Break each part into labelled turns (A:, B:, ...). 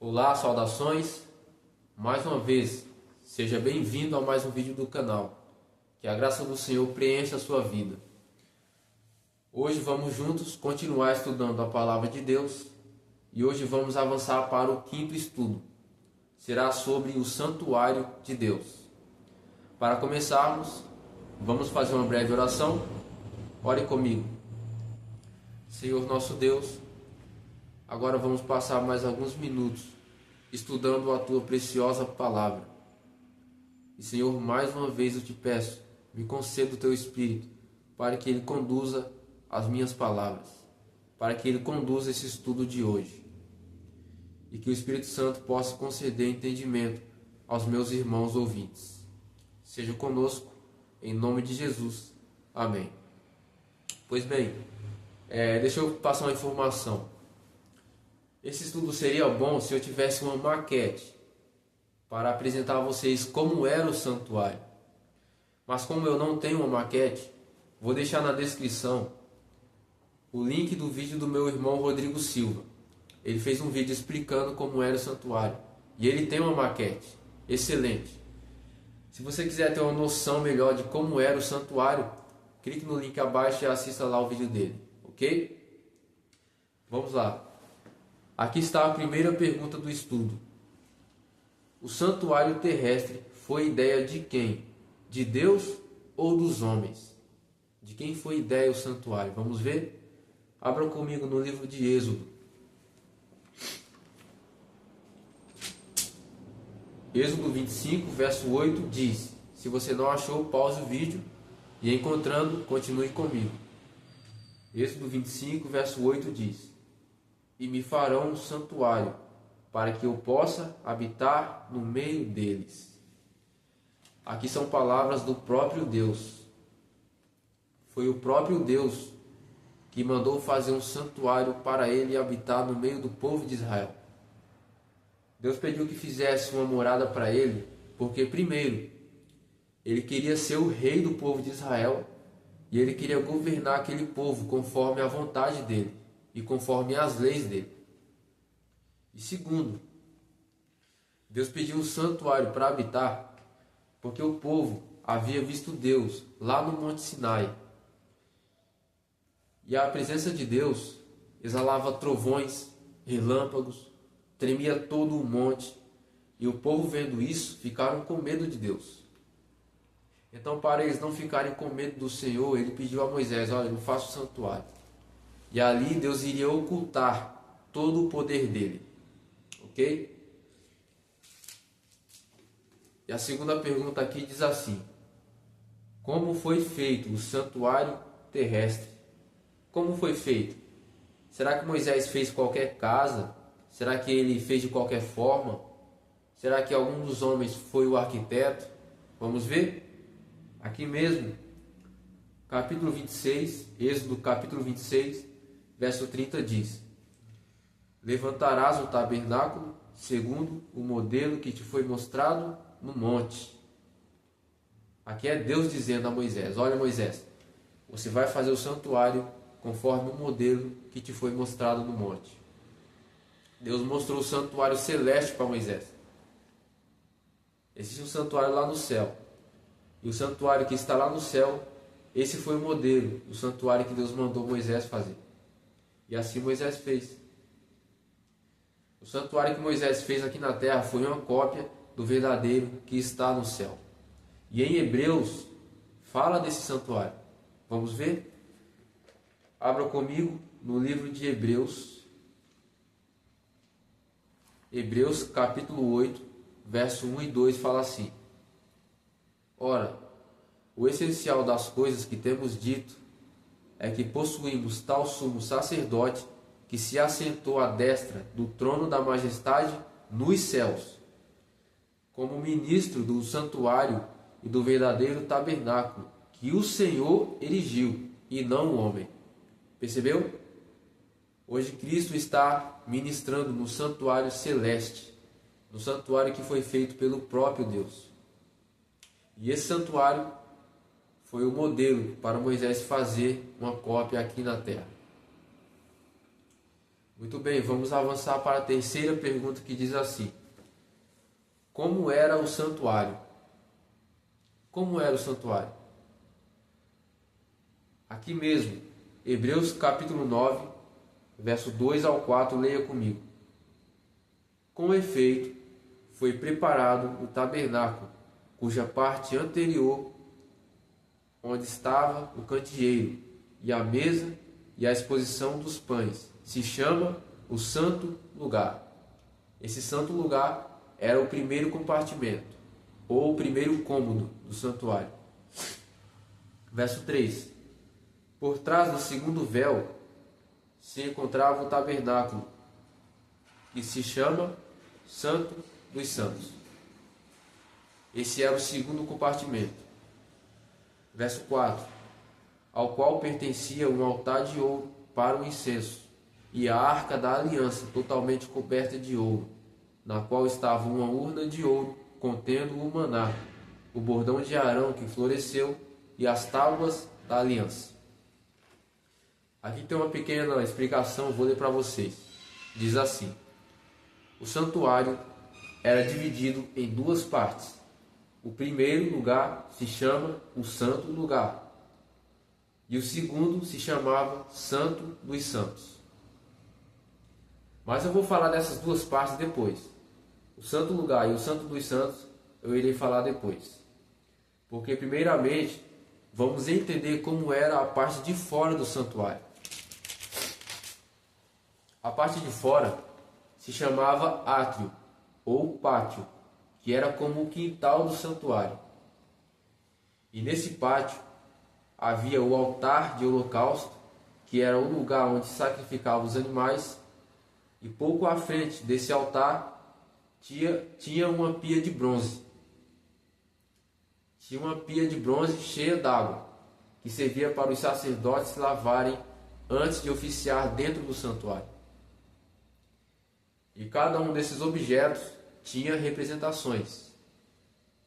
A: Olá, saudações. Mais uma vez, seja bem-vindo a mais um vídeo do canal. Que a graça do Senhor preencha a sua vida. Hoje vamos juntos continuar estudando a Palavra de Deus e hoje vamos avançar para o quinto estudo. Será sobre o Santuário de Deus. Para começarmos, vamos fazer uma breve oração. Ore comigo. Senhor nosso Deus, agora vamos passar mais alguns minutos estudando a Tua preciosa Palavra. E Senhor, mais uma vez eu te peço, me conceda o Teu Espírito para que Ele conduza as minhas palavras, para que Ele conduza esse estudo de hoje. E que o Espírito Santo possa conceder entendimento aos meus irmãos ouvintes. Seja conosco, em nome de Jesus. Amém. Pois bem, deixa eu passar uma informação. Esse estudo seria bom se eu tivesse uma maquete para apresentar a vocês como era o santuário. Mas como eu não tenho uma maquete, vou deixar na descrição o link do vídeo do meu irmão Rodrigo Silva. Ele fez um vídeo explicando como era o santuário. E ele tem uma maquete excelente. Se você quiser ter uma noção melhor de como era o santuário, clique no link abaixo e assista lá o vídeo dele. Ok? Vamos lá. Aqui está a primeira pergunta do estudo. O santuário terrestre foi ideia de quem? De Deus ou dos homens? De quem foi ideia o santuário? Vamos ver? Abra comigo no livro de Êxodo. Êxodo 25, verso 8 diz: se você não achou, pause o vídeo e encontrando, continue comigo. Êxodo 25, verso 8 diz: e me farão um santuário, para que eu possa habitar no meio deles. Aqui são palavras do próprio Deus. Foi o próprio Deus que mandou fazer um santuário para ele habitar no meio do povo de Israel. Deus pediu que fizesse uma morada para ele, porque primeiro, ele queria ser o rei do povo de Israel e ele queria governar aquele povo conforme a vontade dele e conforme as leis dele. E segundo, Deus pediu um santuário para habitar, porque o povo havia visto Deus lá no Monte Sinai. E a presença de Deus exalava trovões, relâmpagos, tremia todo o monte, e o povo vendo isso, ficaram com medo de Deus. Então, para eles não ficarem com medo do Senhor, ele pediu a Moisés: olha, eu faço um santuário. E ali Deus iria ocultar todo o poder dele. Ok? E a segunda pergunta aqui diz assim: como foi feito o santuário terrestre? Como foi feito? Será que Moisés fez qualquer casa? Será que ele fez de qualquer forma? Será que algum dos homens foi o arquiteto? Vamos ver? Aqui mesmo, capítulo 26, Êxodo capítulo 26, verso 30 diz: levantarás o tabernáculo segundo o modelo que te foi mostrado no monte. Aqui é Deus dizendo a Moisés: olha, Moisés, você vai fazer o santuário conforme o modelo que te foi mostrado no monte. Deus mostrou o santuário celeste para Moisés. Existe um santuário lá no céu. E o santuário que está lá no céu, esse foi o modelo, o santuário que Deus mandou Moisés fazer. E assim Moisés fez. O santuário que Moisés fez aqui na terra foi uma cópia do verdadeiro que está no céu. E em Hebreus fala desse santuário. Vamos ver? Abra comigo no livro de Hebreus. Hebreus capítulo 8, verso 1 e 2 fala assim: ora, o essencial das coisas que temos dito é que possuímos tal sumo sacerdote que se assentou à destra do trono da majestade nos céus, como ministro do santuário e do verdadeiro tabernáculo que o Senhor erigiu e não o homem. Percebeu? Hoje Cristo está ministrando no santuário celeste, no santuário que foi feito pelo próprio Deus. E esse santuário foi o modelo para Moisés fazer uma cópia aqui na terra. Muito bem, vamos avançar para a terceira pergunta que diz assim: como era o santuário? Como era o santuário? Aqui mesmo, Hebreus capítulo 9, verso 2 ao 4, leia comigo. Com efeito, foi preparado o tabernáculo, cuja parte anterior, onde estava o candeeiro, e a mesa e a exposição dos pães, se chama o Santo Lugar. Esse Santo Lugar era o primeiro compartimento, ou o primeiro cômodo do santuário. Verso 3. Por trás do segundo véu se encontrava o tabernáculo, que se chama Santo dos Santos. Esse era o segundo compartimento. Verso 4. Ao qual pertencia um altar de ouro para o incenso, e a arca da aliança totalmente coberta de ouro, na qual estava uma urna de ouro contendo o maná, o bordão de Arão que floresceu e as tábuas da aliança. Aqui tem uma pequena explicação, vou ler para vocês. Diz assim: o santuário era dividido em duas partes. O primeiro lugar se chama o Santo Lugar, e o segundo se chamava Santo dos Santos. Mas eu vou falar dessas duas partes depois. O Santo Lugar e o Santo dos Santos eu irei falar depois. Porque primeiramente vamos entender como era a parte de fora do santuário. A parte de fora se chamava átrio ou pátio, que era como o quintal do santuário. E nesse pátio havia o altar de holocausto, que era o lugar onde sacrificavam os animais, e pouco à frente desse altar tinha uma pia de bronze. Tinha uma pia de bronze cheia d'água, que servia para os sacerdotes se lavarem antes de oficiar dentro do santuário. E cada um desses objetos tinha representações.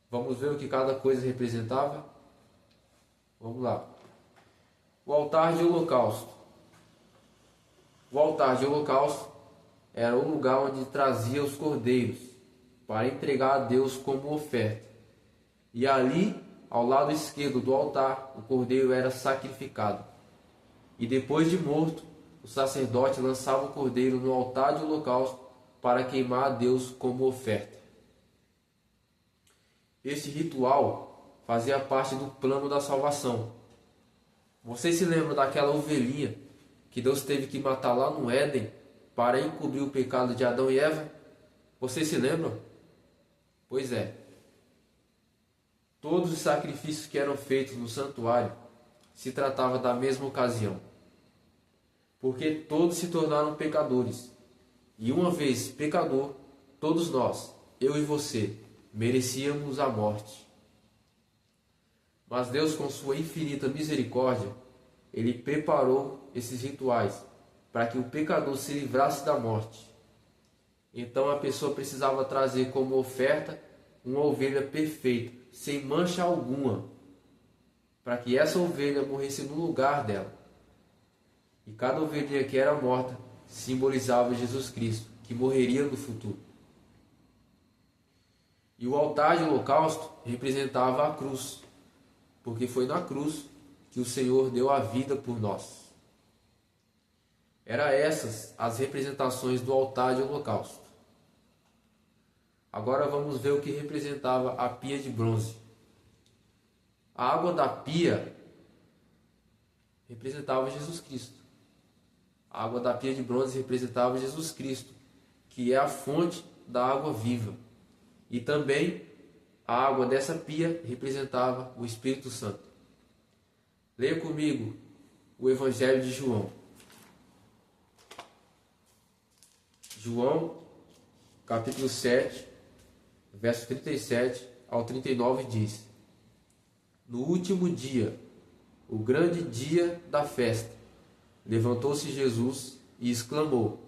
A: Vamos ver o que cada coisa representava? Vamos lá. O altar de holocausto. O altar de holocausto era o lugar onde trazia os cordeiros para entregar a Deus como oferta. E ali, ao lado esquerdo do altar, o cordeiro era sacrificado. E depois de morto, o sacerdote lançava o cordeiro no altar de holocausto para queimar a Deus como oferta. Este ritual fazia parte do plano da salvação. Vocês se lembram daquela ovelhinha que Deus teve que matar lá no Éden para encobrir o pecado de Adão e Eva? Vocês se lembram? Pois é. Todos os sacrifícios que eram feitos no santuário se tratava da mesma ocasião. Porque todos se tornaram pecadores. E uma vez pecador, todos nós, eu e você, merecíamos a morte. Mas Deus, com sua infinita misericórdia, Ele preparou esses rituais para que o pecador se livrasse da morte. Então a pessoa precisava trazer como oferta uma ovelha perfeita, sem mancha alguma, para que essa ovelha morresse no lugar dela. E cada ovelhinha que era morta simbolizava Jesus Cristo, que morreria no futuro. E o altar de holocausto representava a cruz, porque foi na cruz que o Senhor deu a vida por nós. Eram essas as representações do altar de holocausto. Agora vamos ver o que representava a pia de bronze. A água da pia representava Jesus Cristo. A água da pia de bronze representava Jesus Cristo, que é a fonte da água viva. E também a água dessa pia representava o Espírito Santo. Leia comigo o Evangelho de João. João, capítulo 7, verso 37 ao 39 diz: no último dia, o grande dia da festa, levantou-se Jesus e exclamou: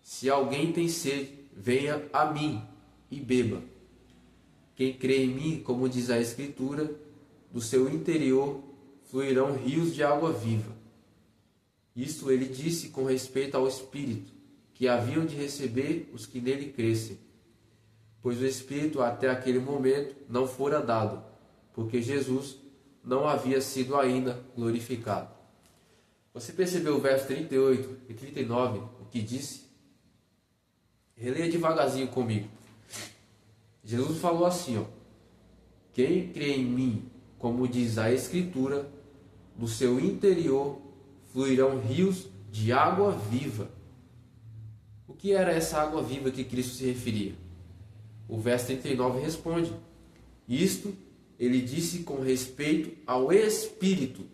A: se alguém tem sede, venha a mim e beba. Quem crê em mim, como diz a Escritura, do seu interior fluirão rios de água viva. Isto ele disse com respeito ao Espírito, que haviam de receber os que nele crescem. Pois o Espírito até aquele momento não fora dado, porque Jesus não havia sido ainda glorificado. Você percebeu o verso 38 e 39, o que disse? Releia devagarzinho comigo. Jesus falou assim, ó: quem crê em mim, como diz a Escritura, do seu interior fluirão rios de água viva. O que era essa água viva que Cristo se referia? O verso 39 responde: isto ele disse com respeito ao Espírito,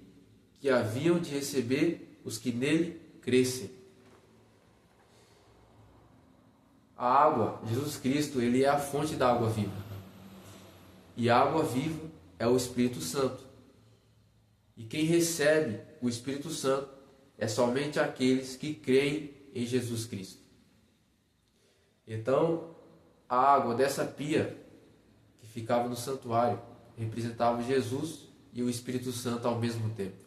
A: que haviam de receber os que nele crescem. A água, Jesus Cristo, ele é a fonte da água viva. E a água viva é o Espírito Santo. E quem recebe o Espírito Santo é somente aqueles que creem em Jesus Cristo. Então, a água dessa pia que ficava no santuário representava Jesus e o Espírito Santo ao mesmo tempo.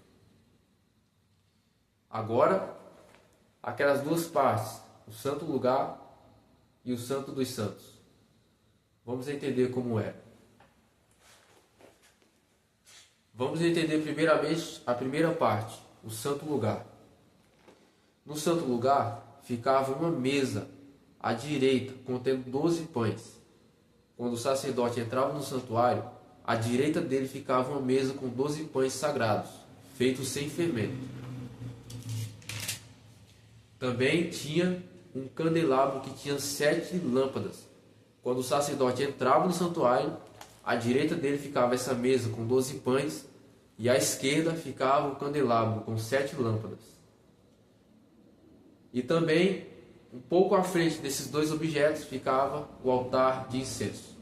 A: Agora, aquelas duas partes, o santo lugar e o santo dos santos. Vamos entender como é. Vamos entender primeiramente a primeira parte, o santo lugar. No santo lugar ficava uma mesa à direita, contendo 12 pães. Quando o sacerdote entrava no santuário, à direita dele ficava uma mesa com 12 pães sagrados, feitos sem fermento. Também tinha um candelabro que tinha 7 lâmpadas. Quando o sacerdote entrava no santuário, à direita dele ficava essa mesa com 12 pães e à esquerda ficava o candelabro com 7 lâmpadas. E também, um pouco à frente desses dois objetos, ficava o altar de incenso.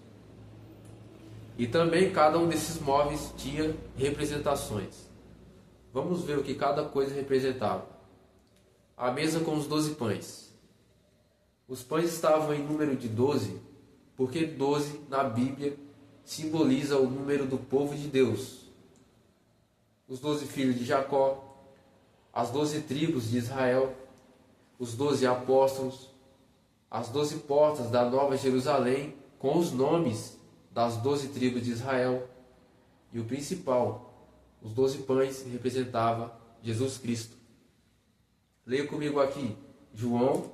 A: E também cada um desses móveis tinha representações. Vamos ver o que cada coisa representava. A mesa com os 12 pães. Os pães estavam em número de 12, porque 12 na Bíblia simboliza o número do povo de Deus. Os 12 filhos de Jacó, as 12 tribos de Israel, os 12 apóstolos, as 12 portas da Nova Jerusalém, com os nomes das 12 tribos de Israel. E o principal, os 12 pães, representava Jesus Cristo. Leia comigo aqui, João,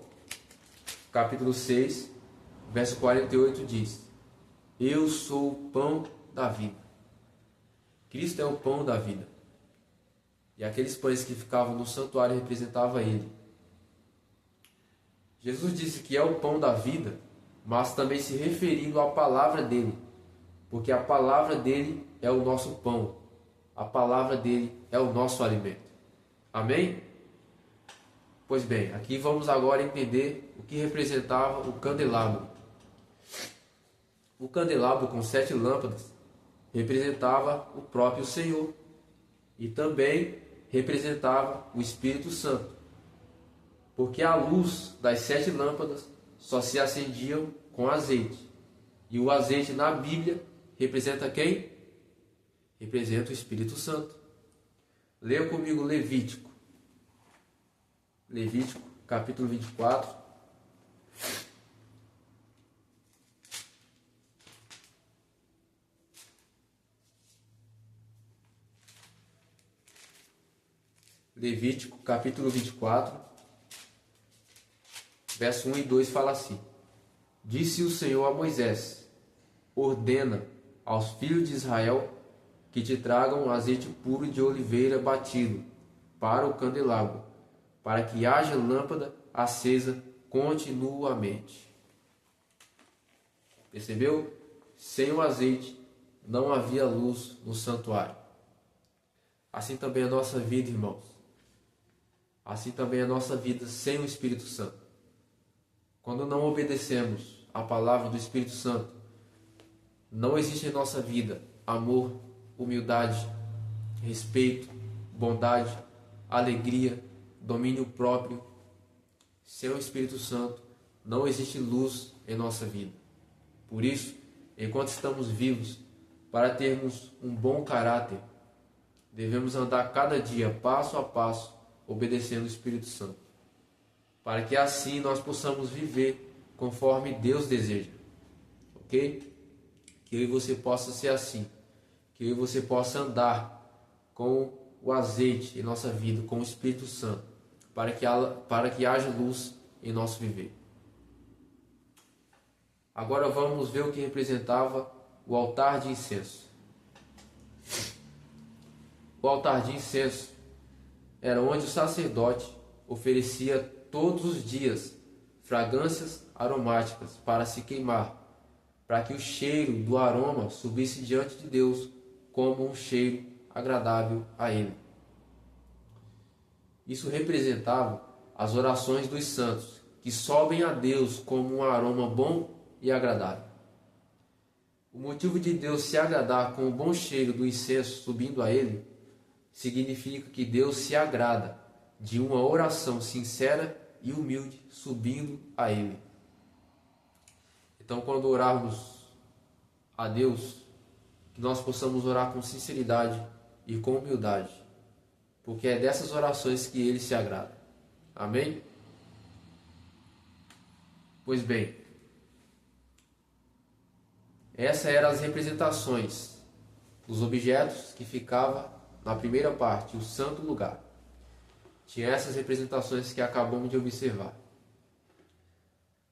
A: capítulo 6, verso 48 diz: eu sou o pão da vida. Cristo é o pão da vida. E aqueles pães que ficavam no santuário representavam ele. Jesus disse que é o pão da vida, mas também se referindo à palavra dele, porque a palavra dele é o nosso pão, a palavra dele é o nosso alimento. Amém? Pois bem, aqui vamos agora entender o que representava o candelabro. O candelabro com 7 lâmpadas representava o próprio Senhor e também representava o Espírito Santo, porque a luz das 7 lâmpadas só se acendiam com azeite. E o azeite na Bíblia representa quem? Representa o Espírito Santo. Leia comigo Levítico. Levítico, capítulo 24. Levítico, capítulo 24, verso 1 e 2 fala assim: disse o Senhor a Moisés: ordena aos filhos de Israel que te tragam azeite puro de oliveira batido para o candelabro, para que haja lâmpada acesa continuamente. Percebeu? Sem o azeite não havia luz no santuário. Assim também a nossa vida, irmãos. Assim também a nossa vida sem o Espírito Santo. Quando não obedecemos a palavra do Espírito Santo, não existe em nossa vida amor, humildade, respeito, bondade, alegria, domínio próprio. Sem o Espírito Santo, não existe luz em nossa vida. Por isso, enquanto estamos vivos, para termos um bom caráter, devemos andar cada dia, passo a passo, obedecendo o Espírito Santo, para que assim nós possamos viver conforme Deus deseja, ok? Que eu e você possa ser assim, que eu e você possa andar com o azeite em nossa vida, com o Espírito Santo, para que haja luz em nosso viver. Agora vamos ver o que representava o altar de incenso. O altar de incenso era onde o sacerdote oferecia todos os dias fragrâncias aromáticas para se queimar, para que o cheiro do aroma subisse diante de Deus como um cheiro agradável a Ele. Isso representava as orações dos santos, que sobem a Deus como um aroma bom e agradável. O motivo de Deus se agradar com o bom cheiro do incenso subindo a Ele significa que Deus se agrada de uma oração sincera e humilde subindo a Ele. Então, quando orarmos a Deus, que nós possamos orar com sinceridade e com humildade, porque é dessas orações que Ele se agrada. Amém? Pois bem, essas eram as representações dos objetos que ficavam na primeira parte, o santo lugar. Tinha essas representações que acabamos de observar.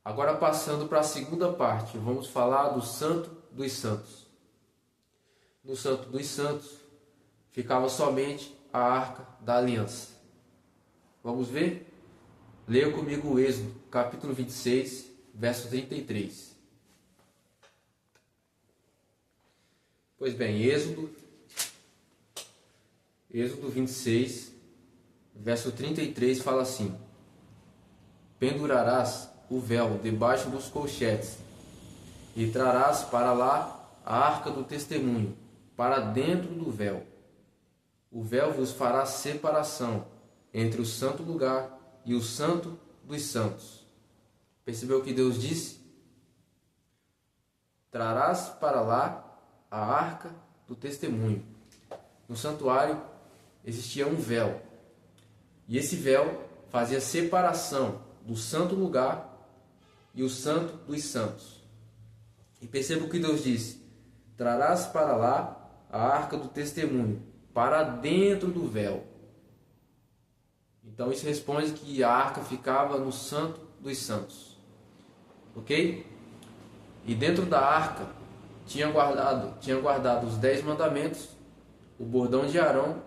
A: Agora passando para a segunda parte, vamos falar do Santo dos Santos. No Santo dos Santos ficava somente a Arca da Aliança. Vamos ver? Leia comigo o Êxodo, capítulo 26, verso 33. Pois bem, Êxodo 26, verso 33 fala assim: pendurarás o véu debaixo dos colchetes e trarás para lá a arca do testemunho, para dentro do véu. O véu vos fará separação entre o santo lugar e o santo dos santos. Percebeu o que Deus disse? Trarás para lá a arca do testemunho. No santuário existia um véu, e esse véu fazia separação do santo lugar e o santo dos santos. E perceba o que Deus disse: trarás para lá a arca do testemunho, para dentro do véu. Então isso responde que a arca ficava no santo dos santos, ok? E dentro da arca tinha guardado os 10 mandamentos, o bordão de Arão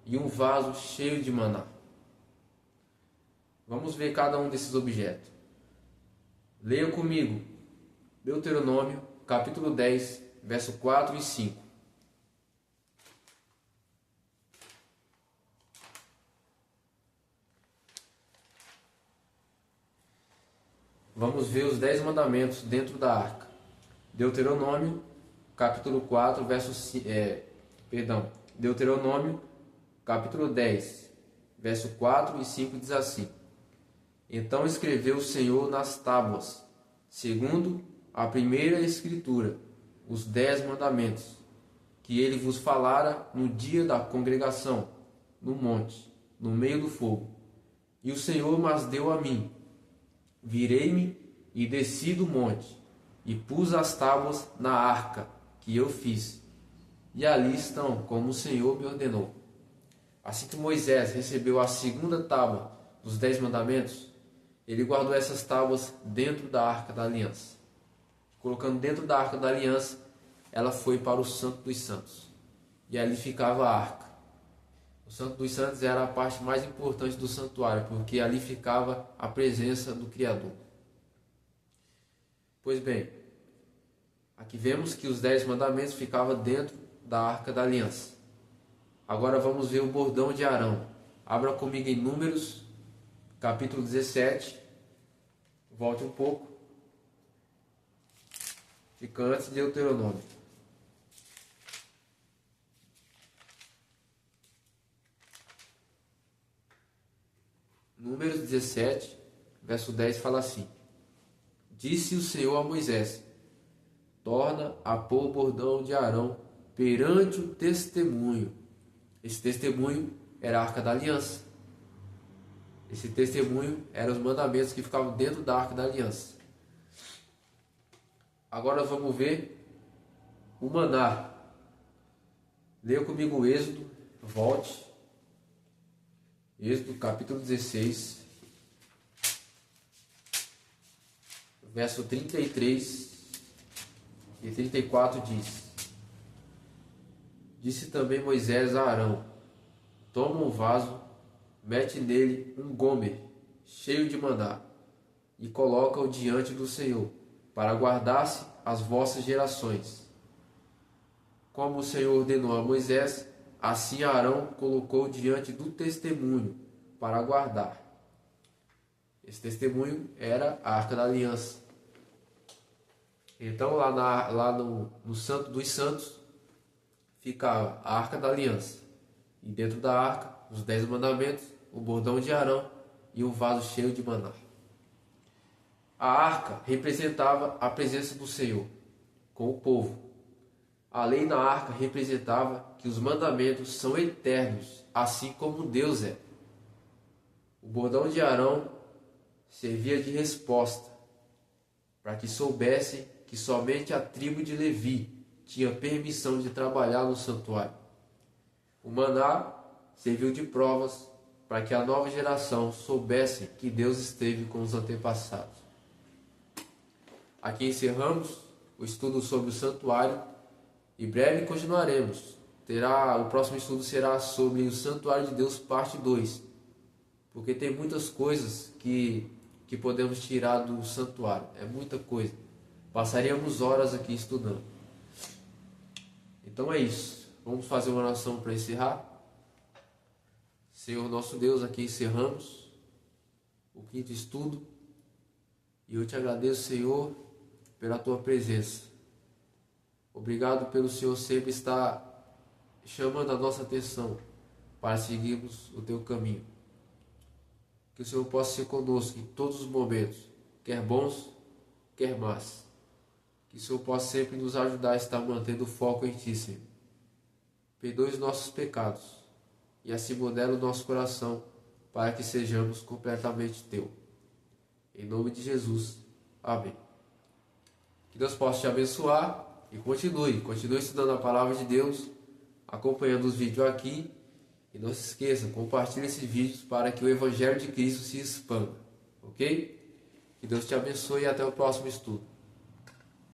A: e um vaso cheio de maná. Vamos ver cada um desses objetos. Leia comigo Deuteronômio, capítulo 10, verso 4 e 5. Vamos ver os 10 mandamentos dentro da arca. Deuteronômio, capítulo 4, Deuteronômio, capítulo 10, verso 4 e 5 diz assim: então escreveu o Senhor nas tábuas, segundo a primeira escritura, os 10 mandamentos, que ele vos falara no dia da congregação, no monte, no meio do fogo. E o Senhor mas deu a mim. Virei-me e desci do monte, e pus as tábuas na arca que eu fiz, e ali estão, como o Senhor me ordenou. Assim que Moisés recebeu a segunda tábua dos 10 mandamentos, ele guardou essas tábuas dentro da Arca da Aliança. Colocando dentro da Arca da Aliança, ela foi para o Santo dos Santos. E ali ficava a arca. O Santo dos Santos era a parte mais importante do santuário, porque ali ficava a presença do Criador. Pois bem, aqui vemos que os 10 mandamentos ficavam dentro da Arca da Aliança. Agora vamos ver o bordão de Arão. Abra comigo em Números, capítulo 17. Volte um pouco. Fica antes de Deuteronômio. Números 17, verso 10 fala assim: disse o Senhor a Moisés: torna a pôr o bordão de Arão perante o testemunho. Esse testemunho era a Arca da Aliança. Esse testemunho eram os mandamentos que ficavam dentro da Arca da Aliança. Agora vamos ver o maná. Leia comigo o Êxodo, volte. Êxodo capítulo 16, verso 33 e 34 diz: Disse também Moisés a Arão: Toma um vaso, mete nele um gomer cheio de maná e coloca-o diante do Senhor, para guardar-se as vossas gerações. Como o Senhor ordenou a Moisés, assim Arão colocou diante do testemunho para guardar. Esse testemunho era a Arca da Aliança. Então lá no Santo dos Santos ficava a Arca da Aliança. E dentro da Arca, os 10 mandamentos, o bordão de Arão e o vaso cheio de maná. A Arca representava a presença do Senhor com o povo. A lei na Arca representava que os mandamentos são eternos, assim como Deus é. O bordão de Arão servia de resposta, para que soubessem que somente a tribo de Levi tinha permissão de trabalhar no santuário. O maná serviu de provas para que a nova geração soubesse que Deus esteve com os antepassados. Aqui encerramos o estudo sobre o santuário e breve continuaremos. O próximo estudo será sobre o santuário de Deus, parte 2, porque tem muitas coisas que podemos tirar do santuário. É muita coisa. Passaríamos horas aqui estudando. Então é isso. Vamos fazer uma oração para encerrar. Senhor nosso Deus, aqui encerramos o 5º estudo. E eu te agradeço, Senhor, pela tua presença. Obrigado pelo Senhor sempre estar chamando a nossa atenção para seguirmos o teu caminho. Que o Senhor possa ser conosco em todos os momentos, quer bons, quer más. Que o Senhor possa sempre nos ajudar a estar mantendo o foco em Ti, Senhor. Perdoe os nossos pecados e assim modela o nosso coração para que sejamos completamente Teu. Em nome de Jesus. Amém. Que Deus possa te abençoar e continue estudando a palavra de Deus, acompanhando os vídeos aqui. E não se esqueça, compartilhe esses vídeos para que o Evangelho de Cristo se expanda. Ok? Que Deus te abençoe e até o próximo estudo.